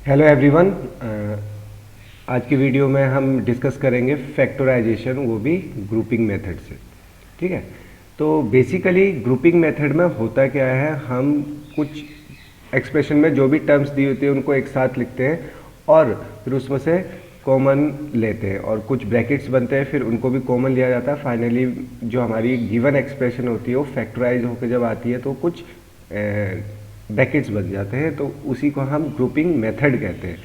Hello everyone. आज की video में हम डिस्कस करेंगे फैक्टराइजेशन, वो भी ग्रुपिंग मेथड से। ठीक है, तो बेसिकली ग्रुपिंग मेथड में होता क्या है, हम कुछ एक्सप्रेशन में जो भी टर्म्स दी होती है उनको एक साथ लिखते हैं और फिर उसमें से कॉमन लेते हैं और कुछ ब्रैकेट्स बनते हैं, फिर उनको भी कॉमन लिया जाता है। फाइनली जो हमारी गिवन एक्सप्रेशन होती है वो फैक्टराइज होकर जब आती है तो कुछ ब्रैकेट्स बन जाते हैं, तो उसी को हम ग्रुपिंग मेथड कहते हैं।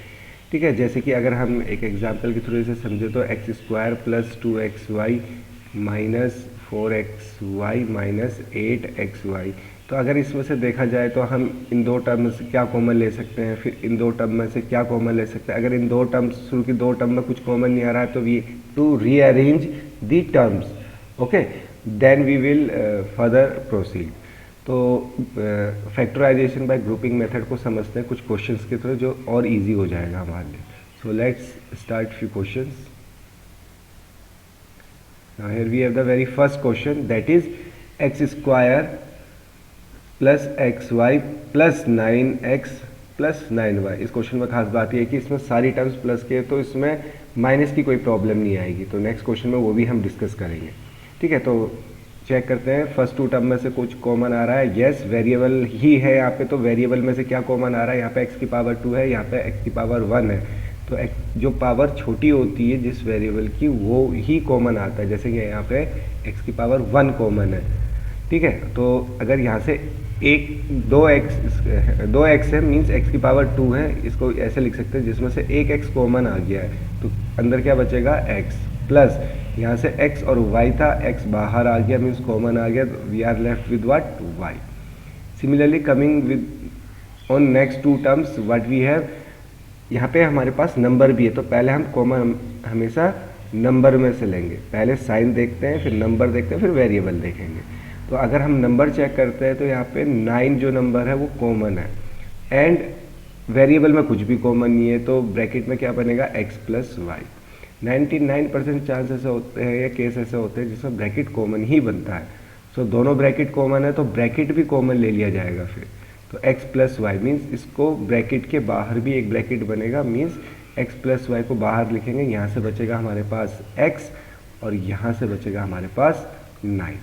ठीक है, जैसे कि अगर हम एक एग्जांपल के थ्रू से समझे तो x square plus 2xy minus 4xy minus 8xy। तो अगर इसमें से देखा जाए तो हम इन दो टर्म में से क्या कॉमन ले सकते हैं, फिर इन दो टर्म में से क्या कॉमन ले सकते हैं। अगर इन दो टर्म्स शुरू की दो टर्म में कुछ कॉमन नहीं आ रहा है तो we to rearrange the terms, okay, then we will further proceed. तो फैक्टराइजेशन बाय ग्रुपिंग मेथड को समझते हैं कुछ क्वेश्चंस के थ्रू, जो और इजी हो जाएगा हमारे लिए। So let's start few questions. Now here we have the very first question, that is x square plus x y plus 9x plus 9y। इस क्वेश्चन में खास बात यह है कि इसमें सारी टर्म्स प्लस के, तो इसमें माइनस की कोई प्रॉब्लम नहीं आएगी। तो नेक्स्ट क्वेश्चन में वो भी हम डिस्कस करेंगे। ठीक है, तो चेक करते हैं फर्स्ट टू टर्म में से कुछ कॉमन आ रहा है। यस, वेरिएबल ही है यहाँ पे, तो वेरिएबल में से क्या कॉमन आ रहा है, यहाँ पे x की पावर 2 है, यहाँ पे x की पावर 1 है। तो जो पावर छोटी होती है जिस वेरिएबल की, वो ही कॉमन आता है। जैसे कि यहाँ पे x की पावर 1 कॉमन है। ठीक है, तो अगर यहाँ से दो एक्स है, मीन्स x की पावर 2 है, इसको ऐसे लिख सकते हैं जिसमें से एक x कॉमन आ गया है, तो अंदर क्या बचेगा x, प्लस यहाँ से x और y था, x बाहर आ गया मीन्स कॉमन आ गया, we are left with what, y। Similarly coming with on next two terms what we have, यहाँ पे हमारे पास नंबर भी है, तो पहले हम कॉमन हमेशा नंबर में से लेंगे। पहले साइन देखते हैं, फिर नंबर देखते हैं, फिर वेरिएबल देखेंगे। तो अगर हम नंबर चेक करते हैं तो यहाँ पे 9 जो नंबर है वो कॉमन है, एंड वेरिएबल में कुछ भी कॉमन नहीं है, तो ब्रैकेट में क्या बनेगा, x प्लस वाई। 99% चांस ऐसे होते हैं या केस ऐसे होते हैं जिसमें ब्रैकेट कॉमन ही बनता है। सो दोनों ब्रैकेट कॉमन है तो ब्रैकेट भी कॉमन ले लिया जाएगा फिर। तो x प्लस वाई मीन्स इसको ब्रैकेट के बाहर भी एक ब्रैकेट बनेगा, मीन्स x प्लस वाई को बाहर लिखेंगे, यहाँ से बचेगा हमारे पास x और यहाँ से बचेगा हमारे पास 9।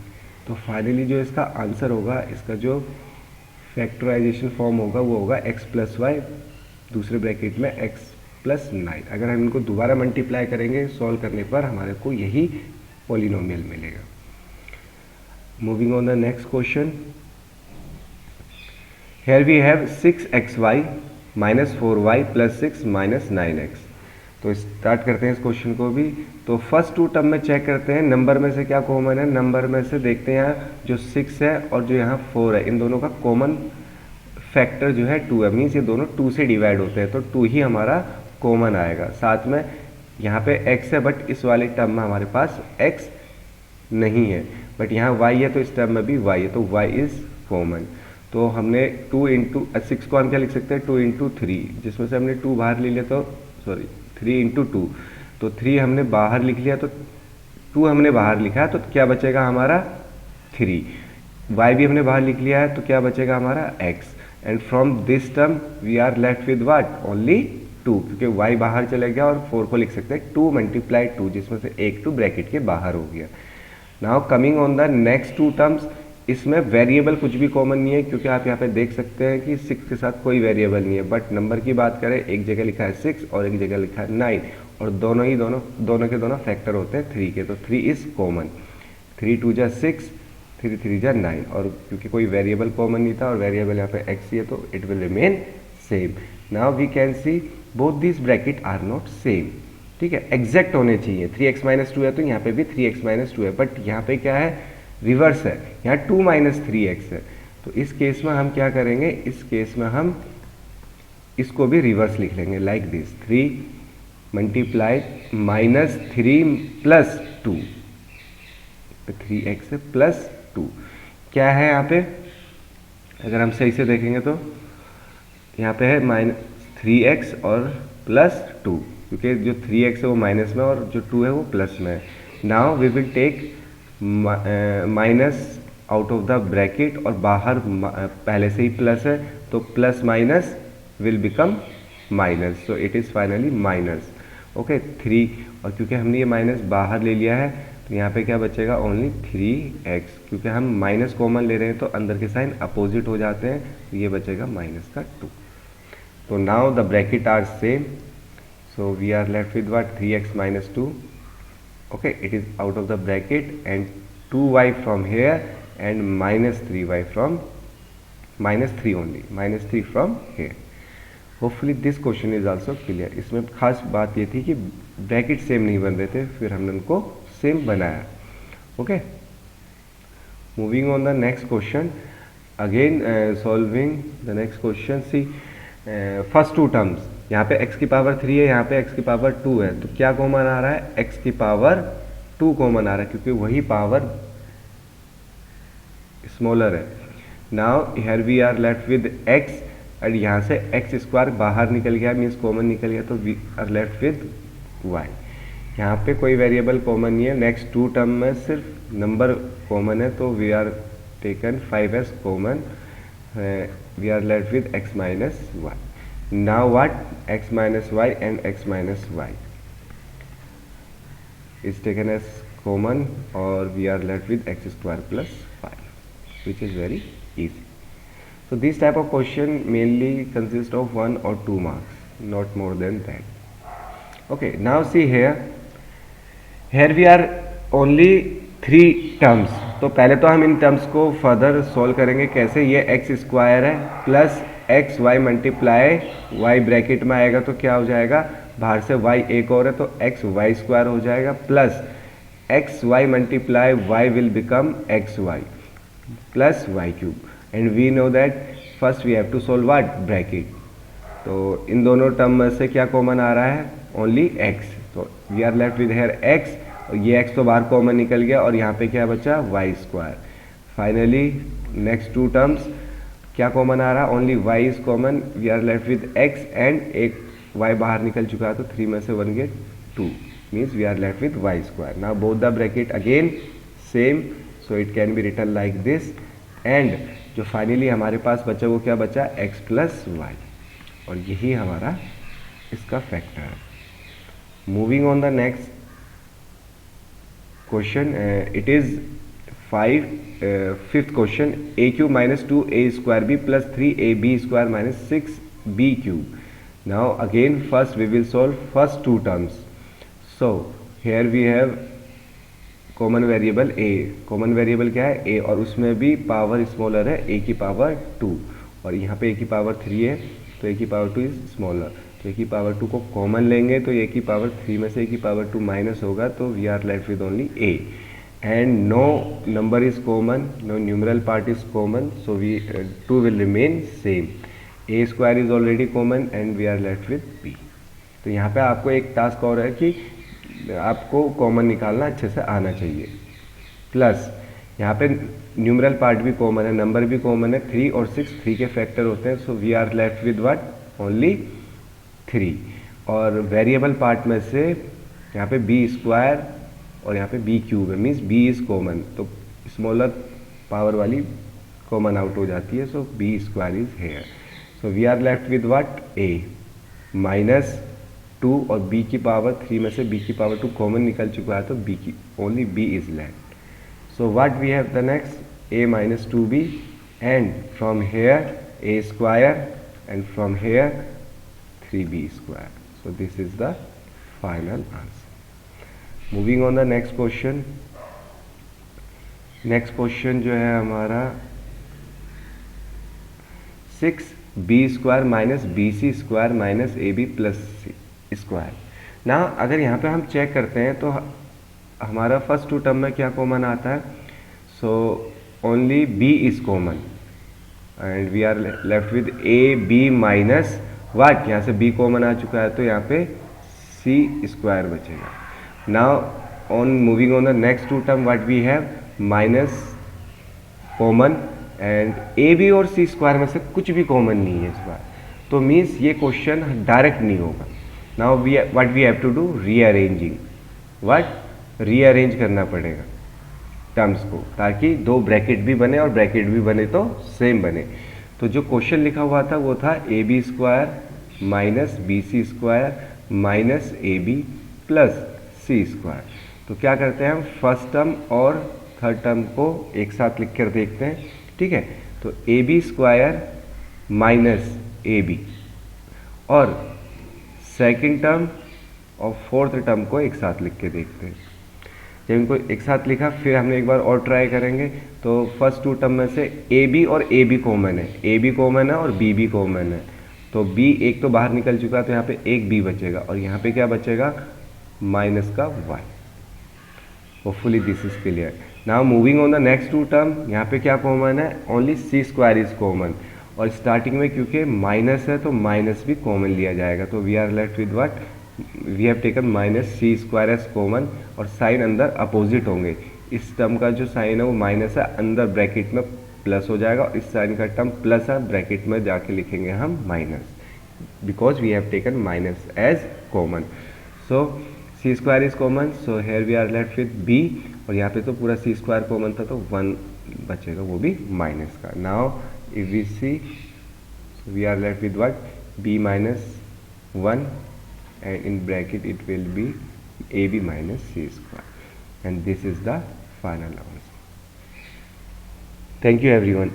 तो फाइनली जो इसका आंसर होगा, इसका जो फैक्टराइजेशन फॉर्म होगा वो होगा x प्लस वाई, दूसरे ब्रैकेट में x प्लस 9। अगर हम इनको दोबारा मल्टीप्लाई करेंगे सॉल्व करने पर हमारे को यही पॉलिनोमियल मिलेगा। Moving on the next question, here we have 6xy minus 4y plus 6 minus 9x। तो स्टार्ट करते हैं इस क्वेश्चन को भी। तो फर्स्ट टू टर्म में चेक करते हैं नंबर में से क्या कॉमन है। नंबर में से देखते हैं यहाँ जो 6 है और जो यहाँ 4 है, इन दोनों का कॉमन फैक्टर जो है 2 है, मीन्स ये दोनों 2 से डिवाइड होते हैं, तो 2 ही हमारा कॉमन आएगा। साथ में यहाँ पे x है, बट इस वाले टर्म में हमारे पास x नहीं है, बट यहाँ y है, तो इस टर्म में भी y है, तो y इज़ कॉमन। तो हमने 2 इंटू 6 को हम क्या लिख सकते हैं, 2 इंटू 3, जिसमें से हमने 2 बाहर ले लिया, तो सॉरी 3 इंटू 2, तो 3 हमने बाहर लिख लिया, तो 2 हमने बाहर लिखा है, तो क्या बचेगा हमारा 3। y भी हमने बाहर लिख लिया है, तो क्या बचेगा हमारा x, and from this term we are left with what, only 2, क्योंकि y बाहर चला गया, और 4 को लिख सकते हैं 2 मल्टीप्लाई 2, जिसमें से एक 2 ब्रैकेट के बाहर हो गया। Now coming on the next two terms, इसमें वेरिएबल कुछ भी कॉमन नहीं है, क्योंकि आप यहाँ पे देख सकते हैं कि 6 के साथ कोई वेरिएबल नहीं है। बट नंबर की बात करें, एक जगह लिखा है 6 और एक जगह लिखा है 9, और दोनों के दोनों फैक्टर होते हैं 3 के, तो 3 इज कॉमन। 3 2 जा 6, 3 3 जा 9, और क्योंकि कोई वेरिएबल कॉमन नहीं था और वेरिएबल यहाँ पे x ही है, तो it will remain same. Now we can see both this bracket are not same. ठीक है, एग्जैक्ट होने चाहिए। 3x माइनस 2 है तो यहाँ पे भी 3x माइनस 2 है, बट यहाँ पे क्या है, रिवर्स है, यहाँ 2 माइनस 3x है। तो इस केस में हम क्या करेंगे, इस केस में हम इसको भी रिवर्स लिख लेंगे, like this, 3 multiply minus 3 plus 2, 3x है प्लस 2, क्या है यहाँ पे, अगर हम सही से देखेंगे तो यहाँ पे है माइनस 3x और प्लस 2, क्योंकि जो 3x है वो माइनस में और जो 2 है वो प्लस में है। Now we will take minus out of the bracket, और बाहर पहले से ही प्लस है, तो plus minus will become minus, so it is finally minus. Okay 3, और क्योंकि हमने ये माइनस बाहर ले लिया है तो यहाँ पे क्या बचेगा, ओनली 3x, क्योंकि हम माइनस कॉमन ले रहे हैं तो अंदर के साइन अपोजिट हो जाते हैं, तो ये बचेगा माइनस का 2। तो now the bracket are same, so we are left with what, 3x minus 2. Okay, it is out of the bracket, and 2y from here and minus 3y from minus 3 only, minus 3 from here. Hopefully this question is also clear. इसमें खास बात ये थी कि bracket same नहीं बन रहे थे, फिर हमने उनको सेम बनाया। Okay, moving on the next question, again solving the next question. See first two terms, यहाँ पे x की पावर 3 है, यहाँ पे x की पावर 2 है, तो क्या कॉमन आ रहा है, x की पावर 2 कॉमन आ रहा है, क्योंकि वही पावर स्मॉलर है। Now here we are left with x, और यहाँ से x स्क्वायर बाहर निकल गया, मीन्स कॉमन निकल गया, तो we are left with y। यहाँ पे कोई वेरिएबल कॉमन नहीं है, नेक्स्ट टू टर्म में सिर्फ नंबर कॉमन है, तो we are taken 5s common, we are left with x minus y। Now what, x minus y and x minus y is taken as common, or we are left with x square plus 5, which is very easy. So this type of question mainly consist of 1 or 2 marks, not more than that. Okay, now see here we are only 3 terms, तो पहले तो हम इन terms को further solve करेंगे। कैसे, ये x square है plus x y multiply y bracket में आएगा तो क्या हो जाएगा, बाहर से वाई एक और है तो एक्स वाई स्क्वायर हो जाएगा, plus x y multiply y will become x y plus y cube, and we know that first we have to solve what, bracket. तो इन दोनों टर्म में से क्या कॉमन आ रहा है, ओनली एक्स, तो we are left with here x, और ये x तो बाहर कॉमन निकल गया, और यहाँ पे क्या बचा, y square. Finally next two terms क्या कॉमन आ रहा है, only y is common, we are left with x, and एक y बाहर निकल चुका है तो 3 में से 1 get 2, means we are left with y square. Now both the bracket again same, so it can be written like this, and जो फाइनली हमारे पास बचा वो क्या बचा, x प्लस वाई, और यही हमारा इसका फैक्टर है। Moving on the next question, it is 5th question, a cube minus 2a square b plus 3ab square minus 6b cube. Now again first we will solve first two terms. So here we have common variable a, common variable क्या है a, और उसमें भी power smaller है, a की power 2, और यहाँ पे a की पावर 3 है तो a की पावर 2 इज स्मॉलर, तो a की पावर 2 को कॉमन लेंगे तो a की पावर 3 में से a की पावर 2 माइनस होगा, तो we are left with only a, and no number is common, no numeral part is common, so we 2 will remain same, a square is already common and we are left with b। तो यहाँ पे आपको एक task और है कि आपको common निकालना अच्छे से आना चाहिए, प्लस यहाँ पे न्यूमरल पार्ट भी कॉमन है, नंबर भी कॉमन है, 3 और 6 3 के फैक्टर होते हैं, so we are left with what, only 3, और वेरिएबल पार्ट में से यहाँ पे बी स्क्वायर और यहाँ पे बी क्यूब है, मीन्स बी इज कॉमन, तो स्मॉलर पावर वाली कॉमन आउट हो जाती है, so B square is here, so we are left with what, A minus 2, और b की पावर 3 में से b की पावर 2 कॉमन निकल चुका है तो b की only b is left, so what we have the next, a minus 2b, and from here a square, and from here 3b square, so this is the final answer. Moving on the next question, next question जो है हमारा 6b square minus bc square minus ab plus c square. ना अगर यहाँ पे हम check करते हैं तो हमारा फर्स्ट टू टर्म में क्या कॉमन आता है, so only b is common, and we are left with A B minus what, यहाँ से b कॉमन आ चुका है तो यहाँ पे c स्क्वायर बचेगा। Now on moving on the next two term what we have, minus common, and A B और C square में से कुछ भी कॉमन नहीं है इस बार, तो मीन्स ये क्वेश्चन डायरेक्ट नहीं होगा। Now we what we have to do, rearranging, what rearrange करना पड़ेगा टर्म्स को, ताकि दो ब्रैकेट भी बने और ब्रैकेट भी बने तो सेम बने। तो जो क्वेश्चन लिखा हुआ था वो था A B square minus B C square minus A B plus C square. तो क्या करते हैं हम फर्स्ट टर्म और थर्ड टर्म को एक साथ लिख कर देखते हैं, ठीक है। तो A B square minus A B और सेकेंड टर्म और फोर्थ टर्म को एक साथ लिख के देखते हैं। जब इनको एक साथ लिखा फिर हम एक बार और ट्राई करेंगे। तो फर्स्ट टू टर्म में से ए बी और ए बी कॉमन है, ए बी कॉमन है और बी भी कॉमन है। तो बी एक तो बाहर निकल चुका, तो यहाँ पे एक बी बचेगा और यहाँ पे क्या बचेगा माइनस का Y. Hopefully this is clear. Now moving on the next two term, यहाँ पे क्या कॉमन है, only C square is common. और स्टार्टिंग में क्योंकि माइनस है तो माइनस भी कॉमन लिया जाएगा। तो we are left with what, we have taken minus C square as common और साइन अंदर अपोजिट होंगे। इस टर्म का जो साइन है वो माइनस है, अंदर ब्रैकेट में प्लस हो जाएगा और इस साइन का टर्म प्लस है, ब्रैकेट में जाके लिखेंगे हम minus, because we have taken minus as common. So C square is common, so here we are left with B. और यहाँ पे तो पूरा सी स्क्वायर कॉमन था तो 1 बचेगा, वो भी माइनस का। Now if we see we are left with what, b minus 1 and in bracket it will be ab minus c square, and this is the final answer. Thank you everyone.